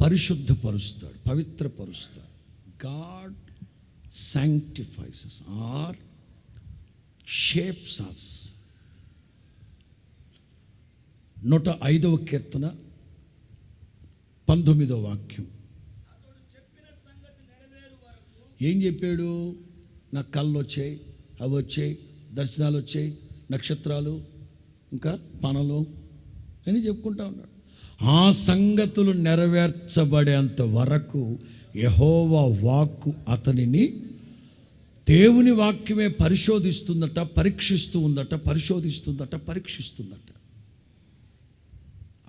పరిశుద్ధపరుస్తాడు, పవిత్రపరుస్తాడు. God sanctifies us or shapes us. 105వ కీర్తన 19వ వాక్యం. ఏం చెప్పాడు? నాకు కళ్ళు వచ్చాయి, అవి వచ్చాయి, దర్శనాలు వచ్చాయి, నక్షత్రాలు, ఇంకా పనులు అని చెప్పుకుంటా ఉన్నాడు. ఆ సంగతులు నెరవేర్చబడేంత వరకు యెహోవా వాక్కు అతనిని, దేవుని వాక్యమే పరిశోధిస్తుందట, పరీక్షిస్తుందట.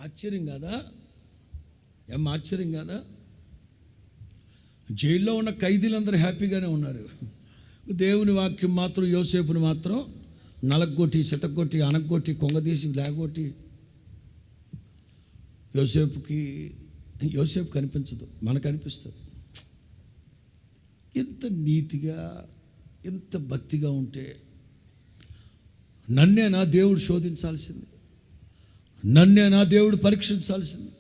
ఆశ్చర్యం కాదా? ఆశ్చర్యం కాదా? జైల్లో ఉన్న ఖైదీలందరూ హ్యాపీగానే ఉన్నారు. దేవుని వాక్యం మాత్రం యోసేపుని మాత్రం నలగొట్టి, చితగొట్టి, అనగొట్టి, కొంగదీసి, లేగొట్టి. యోసేపు కనిపించదు, మనకు అనిపిస్తుంది. ఎంత నీతిగా, ఎంత భక్తిగా ఉంటే నన్నేనా దేవుడు శోధించాల్సింది, నన్నేనా దేవుడు పరీక్షించాల్సింది.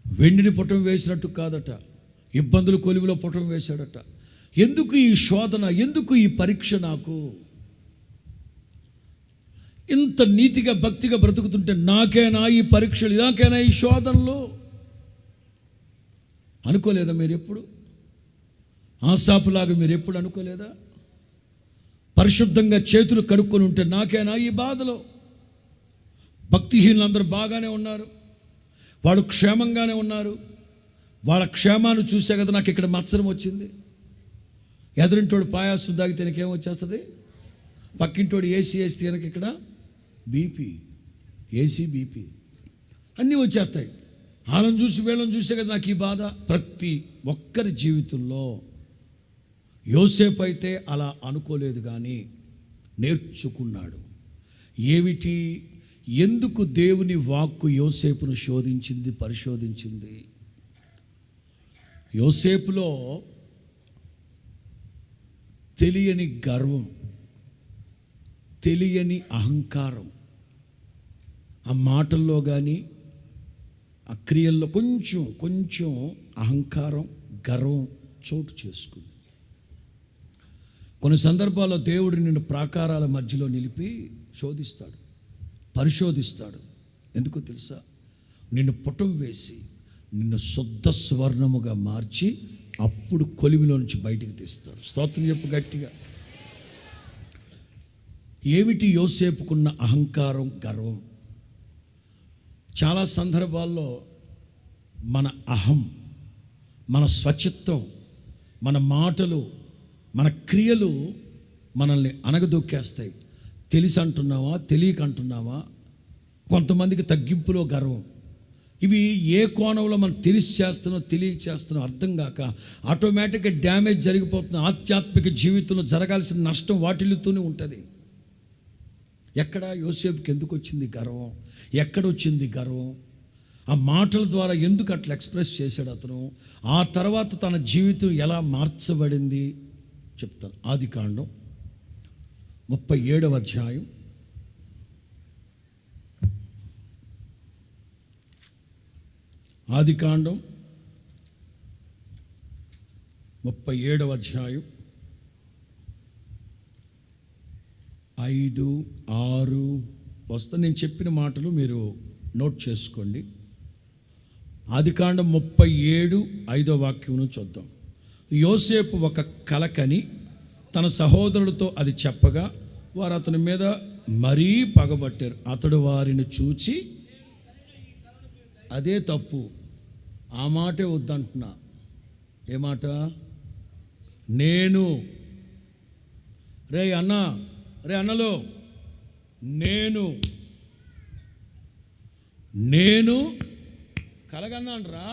వెండిని పుటం వేసినట్టు కాదట, ఇబ్బందులు కొలివిలో పుటం వేశాడట. ఎందుకు ఈ శోధన, ఎందుకు ఈ పరీక్ష? నాకు ఇంత నీతిగా భక్తిగా బ్రతుకుతుంటే నాకేనా ఈ పరీక్షలు, నాకేనా ఈ శోధనలు? అనుకోలేదా మీరు ఎప్పుడు? ఆసాపులాగా మీరు ఎప్పుడు అనుకోలేదా? పరిశుద్ధంగా చేతులు కడుక్కొని ఉంటే నాకేనా ఈ బాధలు? భక్తిహీనులందరూ బాగానే ఉన్నారు, వాడు క్షేమంగానే ఉన్నారు. వాళ్ళ క్షేమాన్ని చూసే కదా నాకు ఇక్కడ మత్సరం వచ్చింది. ఎదురింటోడు పాయాసం తాగితే నాకు ఏమొచ్చేస్తుంది, పక్కింటోడు ఏసీ వేస్తే కనుక ఇక్కడ బీపీ, ఏసీ బీపీ అన్నీ వచ్చేస్తాయి. వాళ్ళని చూసి వీళ్ళని చూసే కదా నాకు ఈ బాధ. ప్రతి ఒక్కరి జీవితంలో యోసేపు అయితే అలా అనుకోలేదు, కానీ నేర్చుకున్నాడు. ఏమిటి? ఎందుకు దేవుని వాక్కు యోసేపును శోధించింది, పరిశోధించింది? యోసేపులో తెలియని గర్వం, తెలియని అహంకారం, ఆ మాటల్లో కానీ ఆ క్రియల్లో కొంచెం అహంకారం, గర్వం చోటు చేసుకుంది. కొన్ని సందర్భాల్లో దేవుడు నిన్ను ప్రాకారాల మధ్యలో నిలిపి శోధిస్తాడు, పరిశోధిస్తాడు. ఎందుకో తెలుసా? నిన్ను పుటం వేసి నిన్ను శుద్ధ స్వర్ణముగా మార్చి అప్పుడు కొలిమిలో నుంచి బయటికి తీస్తాడు. స్తోత్రం చెప్పు గట్టిగా. ఏమిటి యోసేపుకున్న అహంకారం, గర్వం? చాలా సందర్భాల్లో మన అహం, మన స్వచిత్తం, మన మాటలు, మన క్రియలు మనల్ని అణగదొక్కేస్తాయి. తెలిసి అంటున్నావా, తెలియక అంటున్నావా? కొంతమందికి తగ్గింపులో గర్వం. ఇవి ఏ కోణంలో మనం తెలిసి చేస్తున్నాం, తెలియక చేస్తున్నాం అర్థం కాక ఆటోమేటిక్గా డ్యామేజ్ జరిగిపోతుంది. ఆధ్యాత్మిక జీవితంలో జరగాల్సిన నష్టం వాటిల్లుతూనే ఉంటుంది. ఎక్కడ యోసేపుకి ఎందుకు వచ్చింది గర్వం? ఎక్కడొచ్చింది గర్వం? ఆ మాటల ద్వారా ఎందుకు అట్లా ఎక్స్ప్రెస్ చేశాడు అతను? ఆ తర్వాత తన జీవితం ఎలా మార్చబడింది చెప్తాను. ఆదికాండం 37వ అధ్యాయం 37వ అధ్యాయం 5, 6 వస్తా. నేను చెప్పిన మాటలు మీరు నోట్ చేసుకోండి. ఆదికాండం 37, 5వ వాక్యం చూద్దాం. యోసేపు ఒక కల కని తన సహోదరులతో అది చెప్పగా వారు అతని మీద మరీ పగబట్టారు. అతడు వారిని చూచి, అదే తప్పు, ఆ మాటే వద్దంటున్నా. ఏ మాట? నేను రే అన్నలో నేను కలగన్నానరా.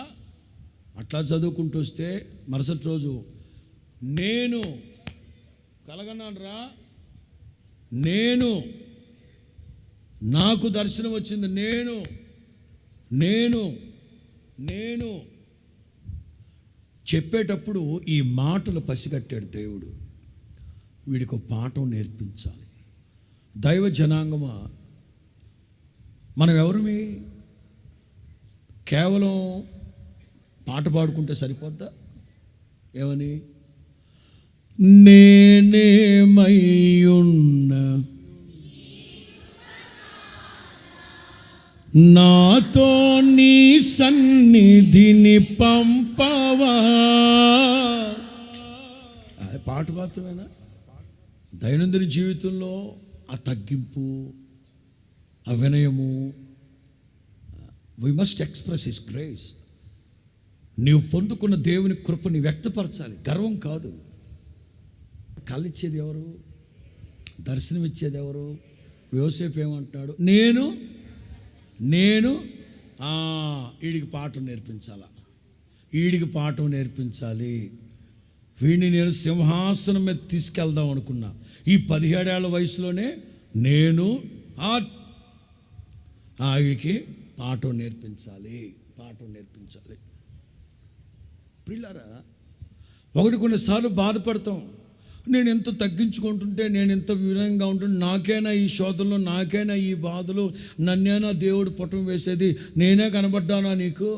అట్లా చదువుకుంటూ వస్తే మరుసటి రోజు నేను కలగన్నానరా, నాకు దర్శనం వచ్చింది, నేను చెప్పేటప్పుడు ఈ మాటలు పసిగట్టాడు దేవుడు. వీడికి ఒక పాఠం నేర్పించాలి. దైవ జనాంగమా, మనం ఎవరిమి? కేవలం పాట పాడుకుంటే సరిపోద్దా? ఏమని? నేనేమయ్యున్నా నాతో నీ సన్నిధిని పంపవా. పాట మాత్రమేనా? దైనందిన జీవితంలో ఆ తగ్గింపు, ఆ వినయము, we must express his grace. నీవు పొందుకున్న దేవుని కృపని వ్యక్తపరచాలి, గర్వం కాదు. కళ్ళిచ్చేది ఎవరు? దర్శనం ఇచ్చేది ఎవరు? యోసేపు ఏమంటున్నాడు? నేను వీడికి పాఠం నేర్పించాలా, వీడికి పాఠం నేర్పించాలి, వీడిని నేను సింహాసనం మీద తీసుకెళ్దాం అనుకున్నా. ఈ 17 ఏళ్ల వయసులోనే నేను వీడికి పాఠం నేర్పించాలి. పిల్లరా, కొన్నిసార్లు బాధపడతాం. నేను ఎంత తగ్గించుకుంటుంటే, నేను ఎంత వినయంగా ఉంటుంటే, నాకైనా ఈ శోధనలు, నాకైనా ఈ బాధలు, నన్నేనా దేవుడు పుటం వేసేది, నేనే కనబడ్డానా నీకు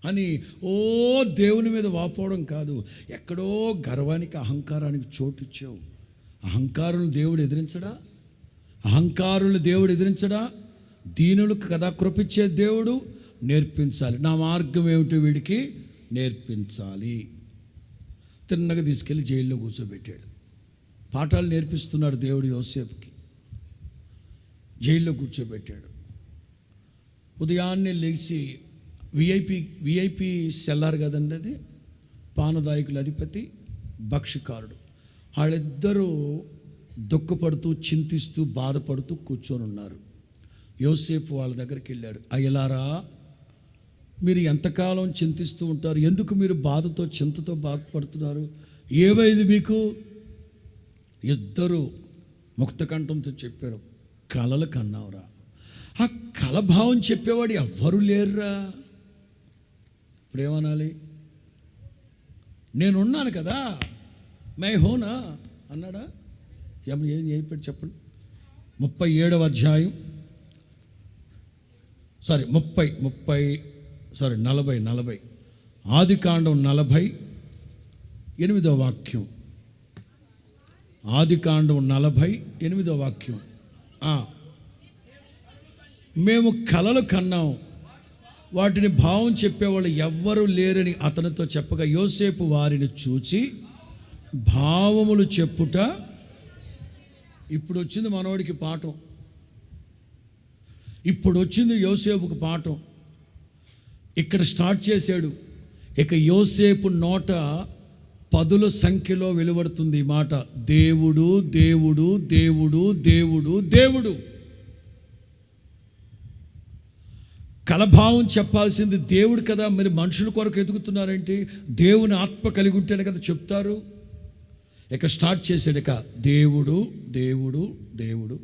అని దేవుని మీద వాపోవడం కాదు. ఎక్కడో గర్వానికి, అహంకారానికి చోటు ఇచ్చావు. అహంకారులను దేవుడు ఎదిరించడా? దీనులకు కదా కృపించే దేవుడు. నేర్పించాలి. నా మార్గం ఏమిటో వీడికి నేర్పించాలి. తిన్నగా తీసుకెళ్ళి జైల్లో కూర్చోబెట్టాడు. పాఠాలు నేర్పిస్తున్నాడు దేవుడు యోసేపుకి. జైల్లో కూర్చోబెట్టాడు. ఉదయాన్నే లేచి విఐపి సెల్లార్ కదండి అది, పానదాయకుల అధిపతి, భక్షకారుడు, వాళ్ళిద్దరూ దుఃఖపడుతూ, చింతిస్తూ, బాధపడుతూ కూర్చొని ఉన్నారు. యోసేపు వాళ్ళ దగ్గరికి వెళ్ళాడు. అయ్యలారా, మీరు ఎంతకాలం చింతిస్తూ ఉంటారు? ఎందుకు మీరు బాధతో, చింతతో బాధపడుతున్నారు? ఏవైంది మీకు? ఇద్దరు ముక్తకంఠంతో చెప్పారు, కలలు కన్నావురా. ఆ కలభావం చెప్పేవాడు ఎవ్వరు లేరురా. ఇప్పుడు ఏమనాలి? నేనున్నాను కదా, మై హోనా అన్నాడా? ఏం చెప్పాడు చెప్పండి. 37వ అధ్యాయం 40 ఆదికాండం 48వ వాక్యం. ఆదికాండం 48వ వాక్యం. మేము కలలు కన్నాం, వాటిని భావం చెప్పేవాళ్ళు ఎవ్వరూ లేరని అతనితో చెప్పగా, యోసేపు వారిని చూచి భావములు చెప్పుట. ఇప్పుడు వచ్చింది మనోడికి పాఠం. ఇప్పుడు వచ్చింది యోసేపుకు పాఠం. ఇక్కడ స్టార్ట్ చేశాడు. ఇక యోసేపు నోట 10ల సంఖ్యలో వెలువడుతుంది ఈ మాట, దేవుడు దేవుడు దేవుడు దేవుడు దేవుడు. కలభావం చెప్పాల్సింది దేవుడు కదా, మరి మనుషుల కొరకు ఎదుగుతున్నారేంటి? దేవుని ఆత్మ కలిగి ఉంటేనే కదా చెప్తారు. ఇక స్టార్ట్ చేశాడు. ఇక దేవుడు దేవుడు దేవుడు